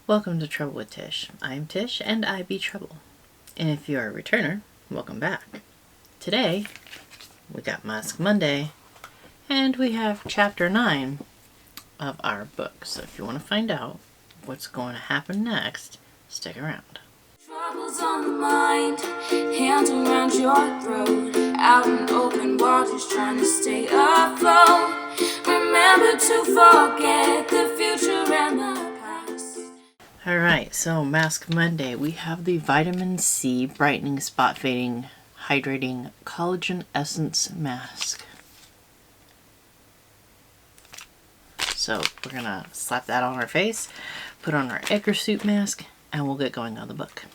Welcome to Trouble with Tish. I'm Tish and I be Trouble. And if you're a returner, welcome back. Today, we got Mask Monday and we have chapter 9 of our book. So if you want to find out what's going to happen next, stick around. Troubles on the mind, hands around your throat, out in open waters trying to stay afloat. Remember to forget the future and the past. Alright, so Mask Monday, we have the Vitamin C Brightening Spot Fading Hydrating Collagen Essence Mask. So we're going to slap that on our face, put on our Edgar suit mask, and we'll get going on the book.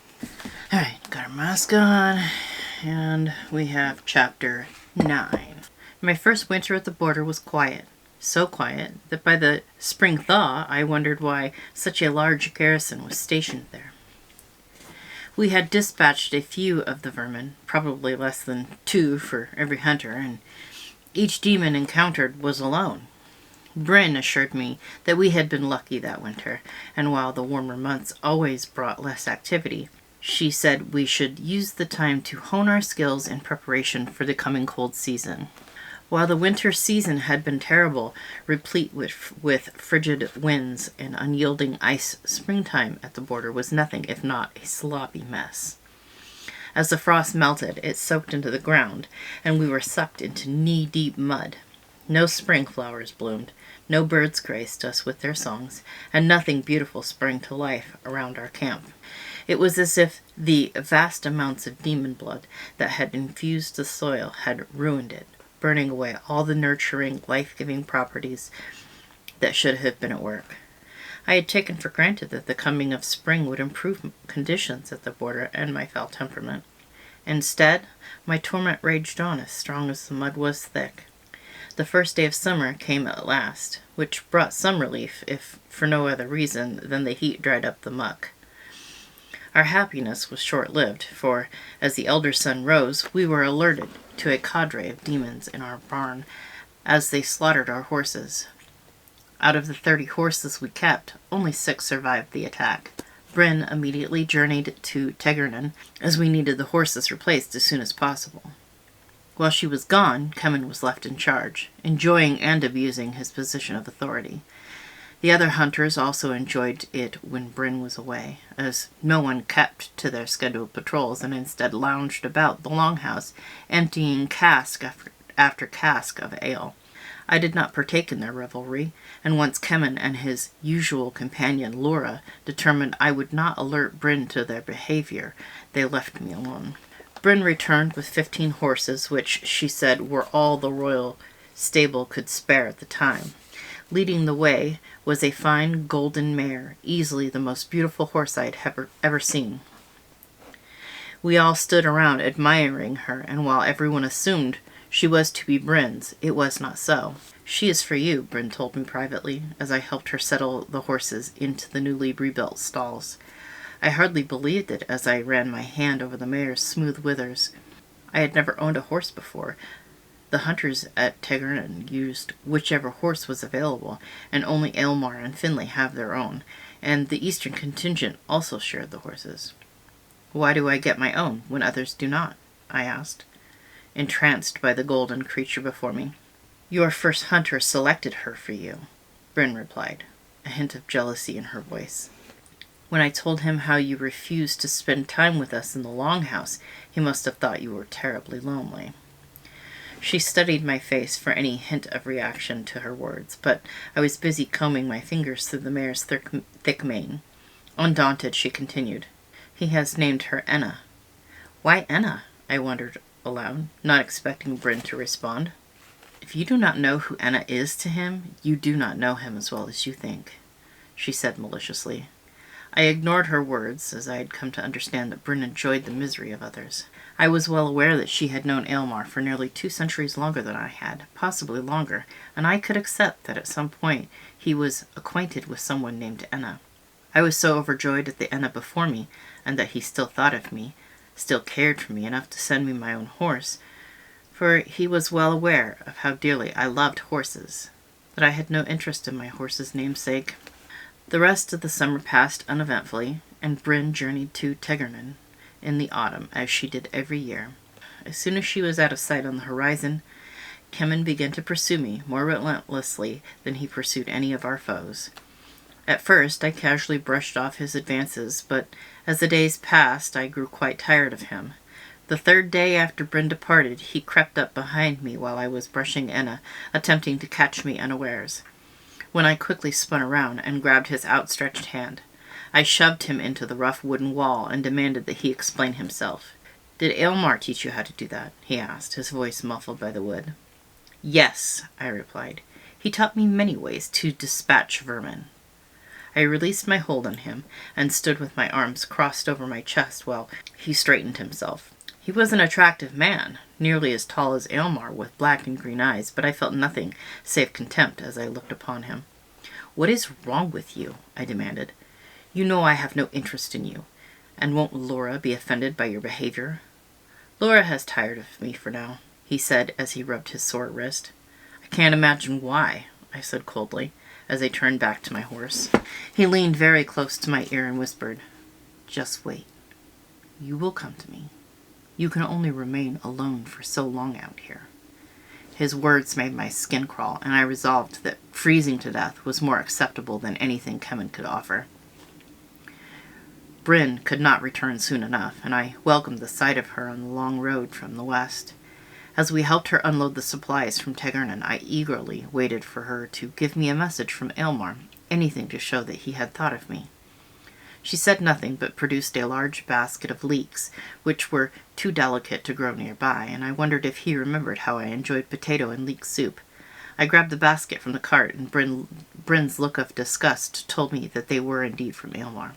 Alright, got our mask on, and we have chapter 9. My first winter at the border was quiet. So quiet that by the spring thaw, I wondered why such a large garrison was stationed there. We had dispatched a few of the vermin, probably less than 2 for every hunter, and each demon encountered was alone. Bryn assured me that we had been lucky that winter, and while the warmer months always brought less activity, she said we should use the time to hone our skills in preparation for the coming cold season. While the winter season had been terrible, replete with frigid winds and unyielding ice, springtime at the border was nothing if not a sloppy mess. As the frost melted, it soaked into the ground, and we were sucked into knee-deep mud. No spring flowers bloomed, no birds graced us with their songs, and nothing beautiful sprang to life around our camp. It was as if the vast amounts of demon blood that had infused the soil had ruined it, burning away all the nurturing, life-giving properties that should have been at work. I had taken for granted that the coming of spring would improve conditions at the border and my foul temperament. Instead, my torment raged on as strong as the mud was thick. The first day of summer came at last, which brought some relief, if for no other reason than the heat dried up the muck. Our happiness was short-lived, for as the elder sun rose, we were alerted to a cadre of demons in our barn as they slaughtered our horses. Out of the 30 horses we kept, only 6 survived the attack. Bryn immediately journeyed to Tegernon, as we needed the horses replaced as soon as possible. While she was gone, Kevyn was left in charge, enjoying and abusing his position of authority. The other hunters also enjoyed it when Bryn was away, as no one kept to their scheduled patrols and instead lounged about the longhouse, emptying cask after cask of ale. I did not partake in their revelry, and once Kevyn and his usual companion Laura determined I would not alert Bryn to their behavior, they left me alone. Bryn returned with 15 horses, which she said were all the royal stable could spare at the time. Leading the way was a fine golden mare, easily the most beautiful horse I had ever seen. We all stood around admiring her, and while everyone assumed she was to be Bryn's, it was not so. "She is for you," Bryn told me privately, as I helped her settle the horses into the newly rebuilt stalls. I hardly believed it as I ran my hand over the mare's smooth withers. I had never owned a horse before. The hunters at Tegernon used whichever horse was available, and only Aylmar and Finlay have their own, and the eastern contingent also shared the horses. "Why do I get my own, when others do not?" I asked, entranced by the golden creature before me. "Your first hunter selected her for you," Bryn replied, a hint of jealousy in her voice. "When I told him how you refused to spend time with us in the longhouse, he must have thought you were terribly lonely." She studied my face for any hint of reaction to her words, but I was busy combing my fingers through the mare's thick mane. Undaunted, she continued, "He has named her Enna." "Why Enna?" I wondered aloud, not expecting Bryn to respond. "If you do not know who Enna is to him, you do not know him as well as you think," she said maliciously. I ignored her words, as I had come to understand that Bryn enjoyed the misery of others. I was well aware that she had known Aylmar for nearly 2 centuries longer than I had, possibly longer, and I could accept that at some point he was acquainted with someone named Enna. I was so overjoyed at the Enna before me, and that he still thought of me, still cared for me enough to send me my own horse, for he was well aware of how dearly I loved horses, that I had no interest in my horse's namesake. The rest of the summer passed uneventfully, and Bryn journeyed to Tegernon in the autumn, as she did every year. As soon as she was out of sight on the horizon, Kevyn began to pursue me more relentlessly than he pursued any of our foes. At first, I casually brushed off his advances, but as the days passed, I grew quite tired of him. The third day after Bryn departed, he crept up behind me while I was brushing Enna, attempting to catch me unawares. When I quickly spun around and grabbed his outstretched hand, I shoved him into the rough wooden wall and demanded that he explain himself. "Did Aylmar teach you how to do that?" he asked, his voice muffled by the wood. "Yes," I replied. "He taught me many ways to dispatch vermin." I released my hold on him and stood with my arms crossed over my chest while he straightened himself. He was an attractive man, nearly as tall as Aylmar, with black and green eyes, but I felt nothing save contempt as I looked upon him. "What is wrong with you?" I demanded. "You know I have no interest in you, and won't Laura be offended by your behavior?" "Laura has tired of me for now," he said as he rubbed his sore wrist. "I can't imagine why," I said coldly, as I turned back to my horse. He leaned very close to my ear and whispered, "Just wait. You will come to me. You can only remain alone for so long out here." His words made my skin crawl, and I resolved that freezing to death was more acceptable than anything Kevyn could offer. Bryn could not return soon enough, and I welcomed the sight of her on the long road from the west. As we helped her unload the supplies from Tegernon, I eagerly waited for her to give me a message from Aylmar, anything to show that he had thought of me. She said nothing, but produced a large basket of leeks, which were too delicate to grow nearby, and I wondered if he remembered how I enjoyed potato and leek soup. I grabbed the basket from the cart, and Bryn's look of disgust told me that they were indeed from Aylmar.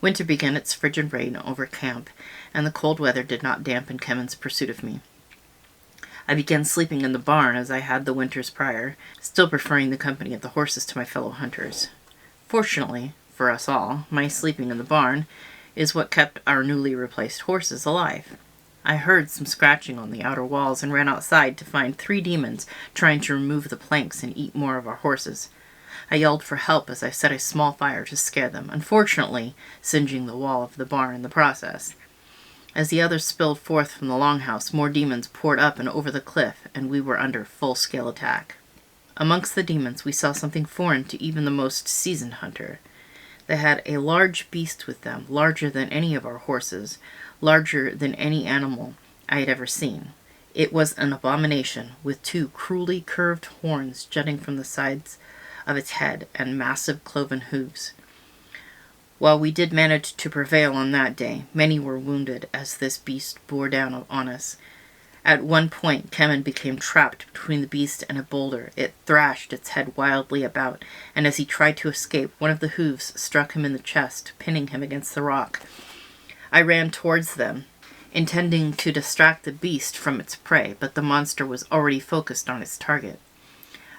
Winter began its frigid reign over camp, and the cold weather did not dampen Kevyn's pursuit of me. I began sleeping in the barn as I had the winters prior, still preferring the company of the horses to my fellow hunters. Fortunately for us all, my sleeping in the barn is what kept our newly replaced horses alive. I heard some scratching on the outer walls and ran outside to find 3 demons trying to remove the planks and eat more of our horses. I yelled for help as I set a small fire to scare them, unfortunately singeing the wall of the barn in the process. As the others spilled forth from the longhouse, more demons poured up and over the cliff, and we were under full-scale attack. Amongst the demons we saw something foreign to even the most seasoned hunter. They had a large beast with them, larger than any of our horses, larger than any animal I had ever seen. It was an abomination, with 2 cruelly curved horns jutting from the sides of its head and massive cloven hooves. While we did manage to prevail on that day, many were wounded as this beast bore down on us. At one point, Kevyn became trapped between the beast and a boulder. It thrashed its head wildly about, and as he tried to escape, one of the hooves struck him in the chest, pinning him against the rock. I ran towards them, intending to distract the beast from its prey, but the monster was already focused on its target.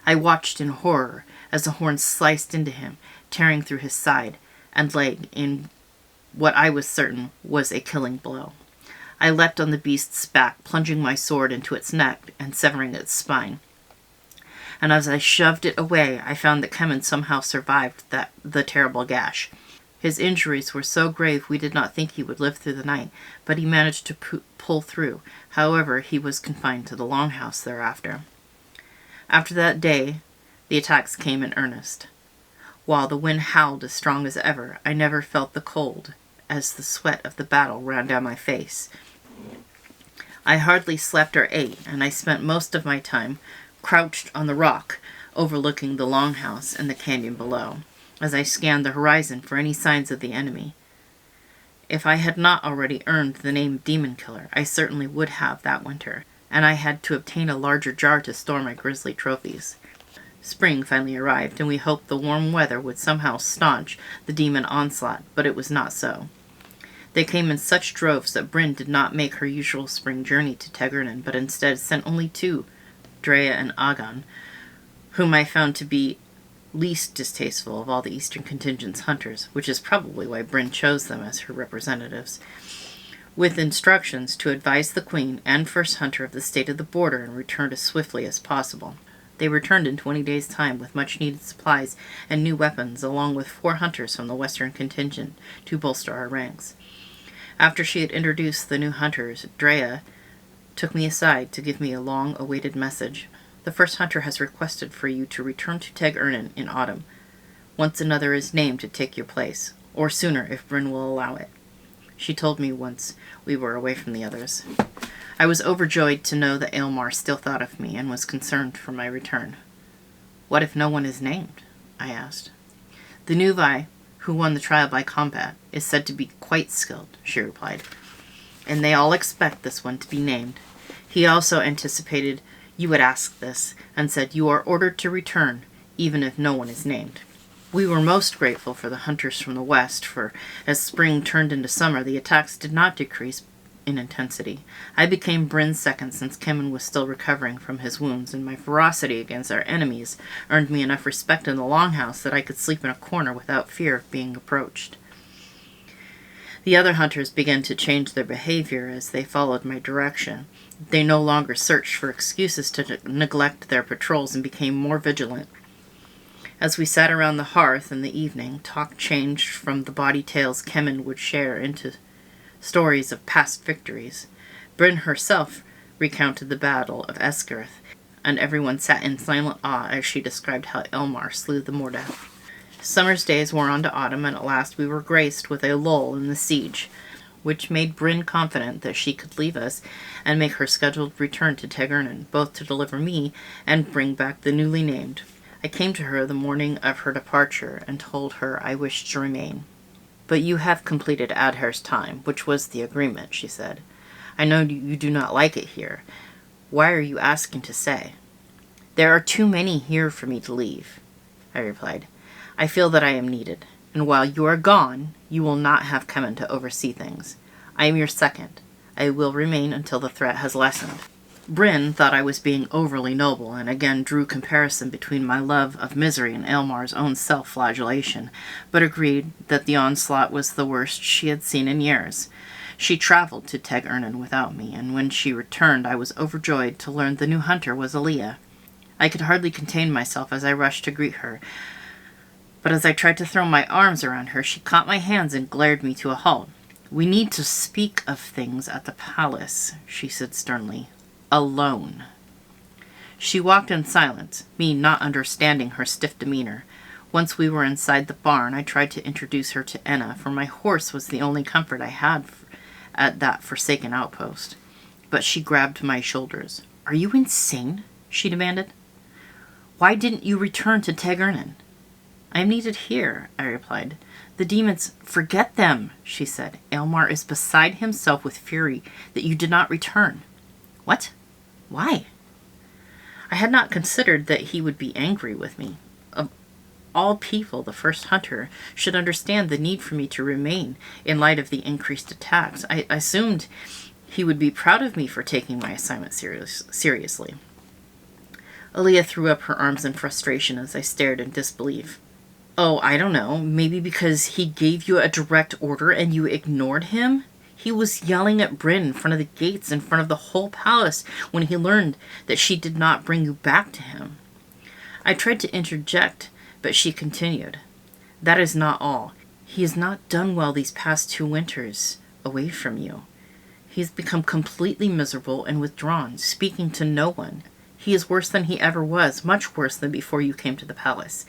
I watched in horror as the horn sliced into him, tearing through his side and leg in what I was certain was a killing blow. I leapt on the beast's back, plunging my sword into its neck and severing its spine. And as I shoved it away, I found that Kevyn somehow survived the terrible gash. His injuries were so grave we did not think he would live through the night, but he managed to pull through. However, he was confined to the longhouse thereafter. After that day, the attacks came in earnest. While the wind howled as strong as ever, I never felt the cold, as the sweat of the battle ran down my face. I hardly slept or ate, and I spent most of my time crouched on the rock, overlooking the longhouse and the canyon below, as I scanned the horizon for any signs of the enemy. If I had not already earned the name Demon Killer, I certainly would have that winter, and I had to obtain a larger jar to store my grisly trophies. Spring finally arrived, and we hoped the warm weather would somehow staunch the demon onslaught, but it was not so. They came in such droves that Bryn did not make her usual spring journey to Tegernon, but instead sent only 2, Drea and Agan, whom I found to be least distasteful of all the Eastern Contingent's hunters, which is probably why Bryn chose them as her representatives, with instructions to advise the Queen and First Hunter of the state of the border and return as swiftly as possible. They returned in 20 days' time with much-needed supplies and new weapons, along with 4 hunters from the western contingent to bolster our ranks. After she had introduced the new hunters, Drea took me aside to give me a long-awaited message. The first hunter has requested for you to return to Teg Ernin in autumn, once another is named to take your place, or sooner if Bryn will allow it. She told me once we were away from the others. I was overjoyed to know that Aylmar still thought of me and was concerned for my return. What if no one is named? I asked. The Nuvi, who won the trial by combat, is said to be quite skilled, she replied, and they all expect this one to be named. He also anticipated you would ask this, and said you are ordered to return, even if no one is named. We were most grateful for the hunters from the west, for as spring turned into summer, the attacks did not decrease in intensity. I became Bryn's second since Kevyn was still recovering from his wounds, and my ferocity against our enemies earned me enough respect in the longhouse that I could sleep in a corner without fear of being approached. The other hunters began to change their behavior as they followed my direction. They no longer searched for excuses to neglect their patrols and became more vigilant. As we sat around the hearth in the evening, talk changed from the bawdy tales Kevyn would share into stories of past victories. Bryn herself recounted the Battle of Esgarth, and everyone sat in silent awe as she described how Aylmar slew the Morda. Summer's days wore on to autumn, and at last we were graced with a lull in the siege, which made Bryn confident that she could leave us and make her scheduled return to Teg Ernin, both to deliver me and bring back the newly named. I came to her the morning of her departure and told her I wished to remain. But you have completed Adher's time, which was the agreement, she said. I know you do not like it here. Why are you asking to stay? There are too many here for me to leave, I replied. I feel that I am needed, and while you are gone, you will not have Kevyn to oversee things. I am your second. I will remain until the threat has lessened. Bryn thought I was being overly noble, and again drew comparison between my love of misery and Aylmar's own self-flagellation, but agreed that the onslaught was the worst she had seen in years. She traveled to Teg Ernin without me, and when she returned I was overjoyed to learn the new hunter was Aaliyah. I could hardly contain myself as I rushed to greet her, but as I tried to throw my arms around her, she caught my hands and glared me to a halt. We need to speak of things at the palace, she said sternly. Alone. She walked in silence, me not understanding her stiff demeanor. Once we were inside the barn, I tried to introduce her to Enna, for my horse was the only comfort I had at that forsaken outpost. But she grabbed my shoulders. Are you insane? She demanded. Why didn't you return to Teg Ernin? I am needed here, I replied. The demons, forget them, she said. Aylmar is beside himself with fury that you did not return. What? Why? I had not considered that he would be angry with me. Of all people, the first hunter should understand the need for me to remain in light of the increased attacks. I assumed he would be proud of me for taking my assignment seriously. Aaliyah threw up her arms in frustration as I stared in disbelief. Oh, I don't know. Maybe because he gave you a direct order and you ignored him? He was yelling at Bryn in front of the gates, in front of the whole palace, when he learned that she did not bring you back to him. I tried to interject, but she continued. That is not all. He has not done well these past 2 winters away from you. He has become completely miserable and withdrawn, speaking to no one. He is worse than he ever was, much worse than before you came to the palace.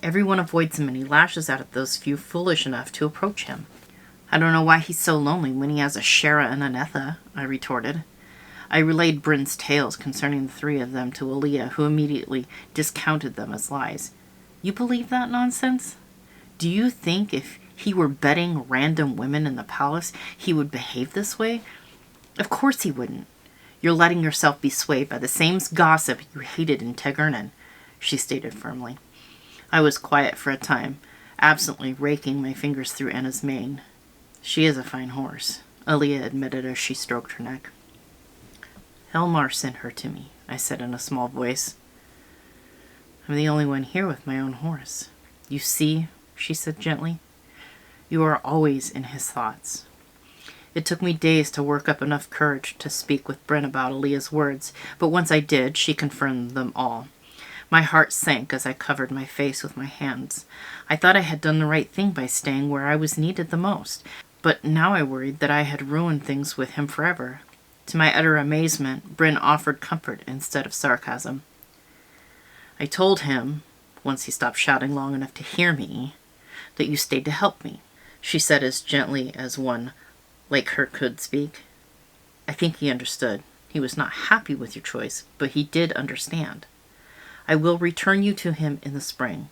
Everyone avoids him, and he lashes out at those few foolish enough to approach him. I don't know why he's so lonely when he has a Shara and an Etha, I retorted. I relayed Bryn's tales concerning the 3 of them to Aaliyah, who immediately discounted them as lies. You believe that nonsense? Do you think if he were betting random women in the palace, he would behave this way? Of course he wouldn't. You're letting yourself be swayed by the same gossip you hated in Teg Ernin, she stated firmly. I was quiet for a time, absently raking my fingers through Anna's mane. She is a fine horse, Aaliyah admitted as she stroked her neck. Aylmar sent her to me, I said in a small voice. I'm the only one here with my own horse. You see, she said gently, you are always in his thoughts. It took me days to work up enough courage to speak with Bryn about Aaliyah's words, but once I did, she confirmed them all. My heart sank as I covered my face with my hands. I thought I had done the right thing by staying where I was needed the most, but now I worried that I had ruined things with him forever. To my utter amazement, Bryn offered comfort instead of sarcasm. I told him, once he stopped shouting long enough to hear me, that you stayed to help me, she said as gently as one like her could speak. I think he understood. He was not happy with your choice, but he did understand. I will return you to him in the spring.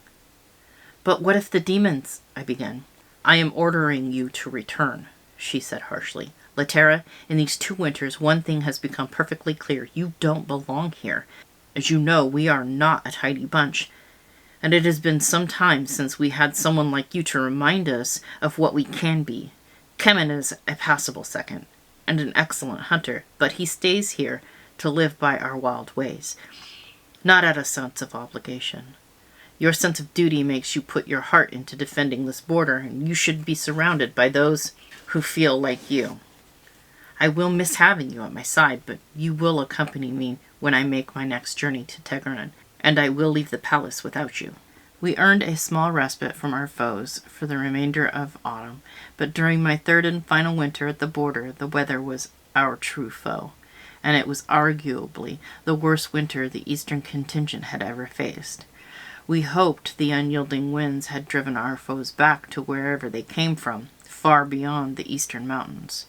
But what if the demons, I began. I am ordering you to return, she said harshly. Laterra, in these 2 winters, one thing has become perfectly clear. You don't belong here. As you know, we are not a tidy bunch, and it has been some time since we had someone like you to remind us of what we can be. Kevyn is a passable second, and an excellent hunter, but he stays here to live by our wild ways, not out of sense of obligation. Your sense of duty makes you put your heart into defending this border, and you should be surrounded by those who feel like you. I will miss having you at my side, but you will accompany me when I make my next journey to Tegern, and I will leave the palace without you. We earned a small respite from our foes for the remainder of autumn, but during my 3rd and final winter at the border, the weather was our true foe, and it was arguably the worst winter the eastern contingent had ever faced. We hoped the unyielding winds had driven our foes back to wherever they came from, far beyond the eastern mountains.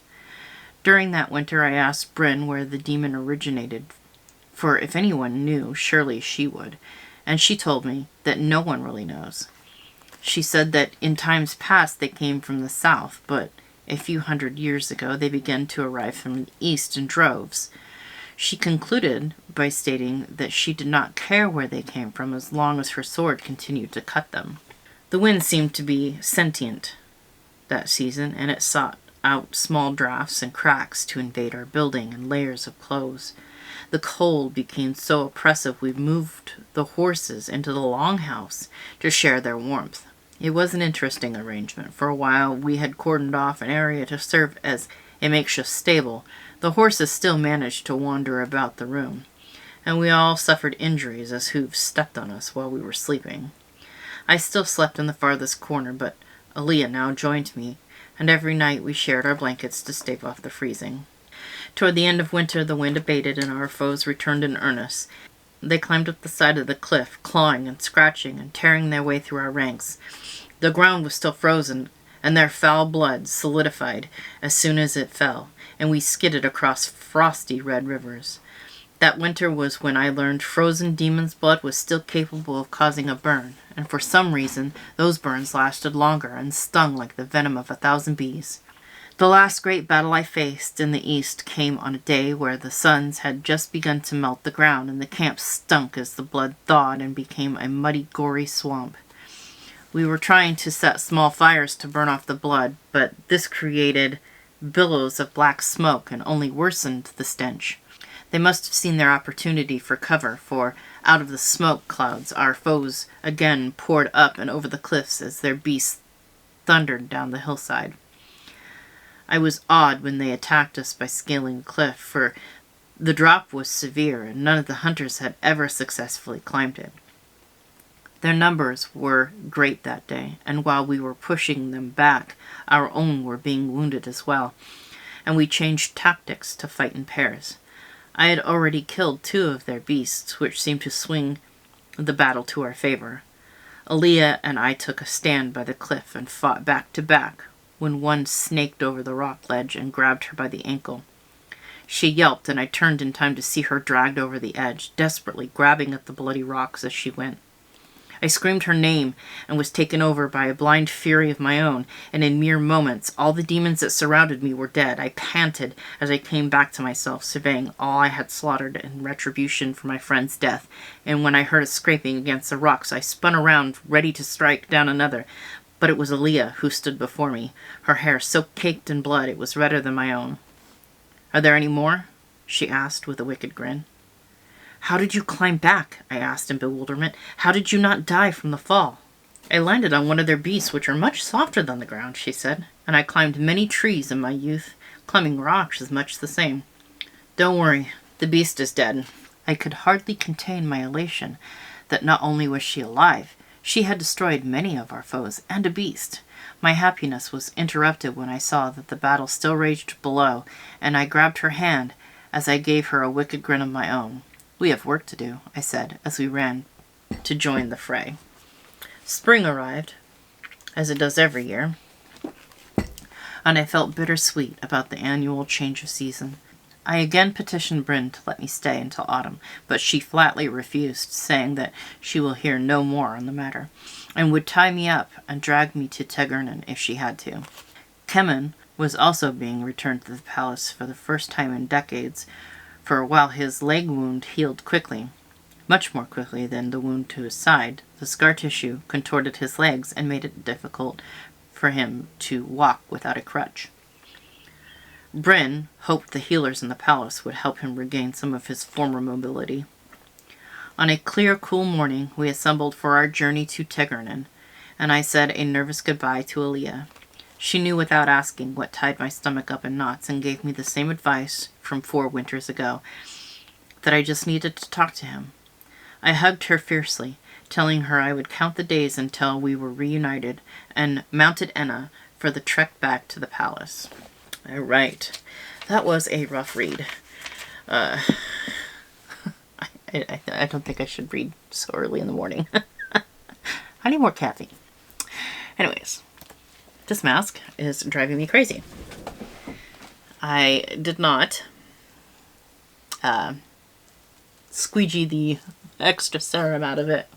During that winter I asked Bryn where the demon originated, for if anyone knew, surely she would, and she told me that no one really knows. She said that in times past they came from the south, but a few hundred years ago they began to arrive from the east in droves. She concluded by stating that she did not care where they came from as long as her sword continued to cut them. The wind seemed to be sentient that season, and it sought out small drafts and cracks to invade our building and layers of clothes. The cold became so oppressive we moved the horses into the longhouse to share their warmth. It was an interesting arrangement. For a while we had cordoned off an area to serve as a makeshift stable. The horses still managed to wander about the room, and we all suffered injuries as hooves stepped on us while we were sleeping. I still slept in the farthest corner, but Aaliyah now joined me, and every night we shared our blankets to stave off the freezing. Toward the end of winter the wind abated and our foes returned in earnest. They climbed up the side of the cliff, clawing and scratching and tearing their way through our ranks. The ground was still frozen, and their foul blood solidified as soon as it fell, and we skidded across frosty red rivers. That winter was when I learned frozen demon's blood was still capable of causing a burn, and for some reason those burns lasted longer and stung like the venom of 1,000 bees. The last great battle I faced in the east came on a day where the suns had just begun to melt the ground, and the camp stunk as the blood thawed and became a muddy, gory swamp. We were trying to set small fires to burn off the blood, but this created billows of black smoke and only worsened the stench. They must have seen their opportunity for cover, for out of the smoke clouds our foes again poured up and over the cliffs as their beasts thundered down the hillside. I was awed when they attacked us by scaling the cliff, for the drop was severe and none of the hunters had ever successfully climbed it. Their numbers were great that day, and while we were pushing them back, our own were being wounded as well, and we changed tactics to fight in pairs. I had already killed 2 of their beasts, which seemed to swing the battle to our favor. Aaliyah and I took a stand by the cliff and fought back to back, when one snaked over the rock ledge and grabbed her by the ankle. She yelped, and I turned in time to see her dragged over the edge, desperately grabbing at the bloody rocks as she went. I screamed her name and was taken over by a blind fury of my own, and in mere moments all the demons that surrounded me were dead. I panted as I came back to myself, surveying all I had slaughtered in retribution for my friend's death, and when I heard a scraping against the rocks I spun around, ready to strike down another. But it was Aaliyah who stood before me, her hair so caked in blood it was redder than my own. "Are there any more?" she asked with a wicked grin. "How did you climb back?" I asked in bewilderment. "How did you not die from the fall?" "I landed on one of their beasts, which are much softer than the ground," she said, "and I climbed many trees in my youth. Climbing rocks is much the same. Don't worry, the beast is dead." I could hardly contain my elation that not only was she alive, she had destroyed many of our foes and a beast. My happiness was interrupted when I saw that the battle still raged below, and I grabbed her hand as I gave her a wicked grin of my own. "We have work to do," I said, as we ran to join the fray. Spring arrived, as it does every year, and I felt bittersweet about the annual change of season. I again petitioned Bryn to let me stay until autumn, but she flatly refused, saying that she will hear no more on the matter, and would tie me up and drag me to Tegernan if she had to. Kevyn was also being returned to the palace for the first time in decades, for while his leg wound healed quickly, much more quickly than the wound to his side, the scar tissue contorted his legs and made it difficult for him to walk without a crutch. Bryn hoped the healers in the palace would help him regain some of his former mobility. On a clear, cool morning, we assembled for our journey to Tegernan, and I said a nervous goodbye to Aaliyah. She knew without asking what tied my stomach up in knots and gave me the same advice from 4 winters ago, that I just needed to talk to him. I hugged her fiercely, telling her I would count the days until we were reunited, and mounted Enna for the trek back to the palace. All right. That was a rough read. I don't think I should read so early in the morning. I need more caffeine. Anyways, this mask is driving me crazy. I did not squeegee the extra serum out of it.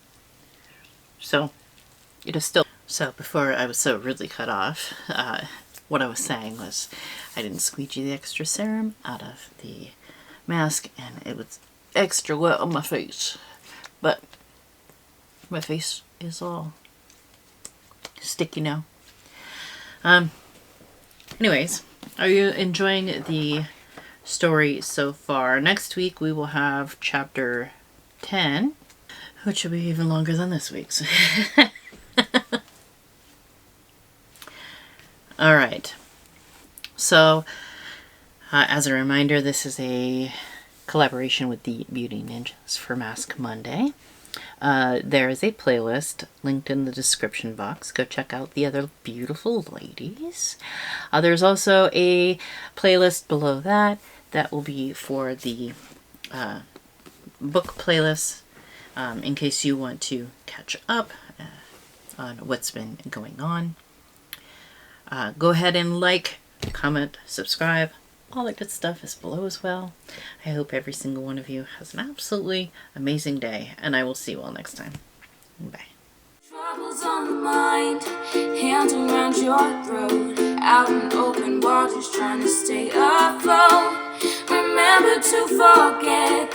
So, it is still... So, before I was so rudely cut off, what I was saying was I didn't squeegee the extra serum out of the mask, and it was extra wet on my face. But my face is all sticky now. Anyways, are you enjoying the story so far? Next week we will have chapter 10, which will be even longer than this week's. Alright, so as a reminder, this is a collaboration with the Beauty Ninjas for Mask Monday. There is a playlist linked in the description box. Go check out the other beautiful ladies. There's also a playlist below that will be for the book playlist, in case you want to catch up on what's been going on. Go ahead and like, comment, subscribe. All that good stuff is below as well. I hope every single one of you has an absolutely amazing day, and I will see you all next time. Bye. Troubles on the mind, hands around your throat, out in open waters trying to stay afloat. Remember to forget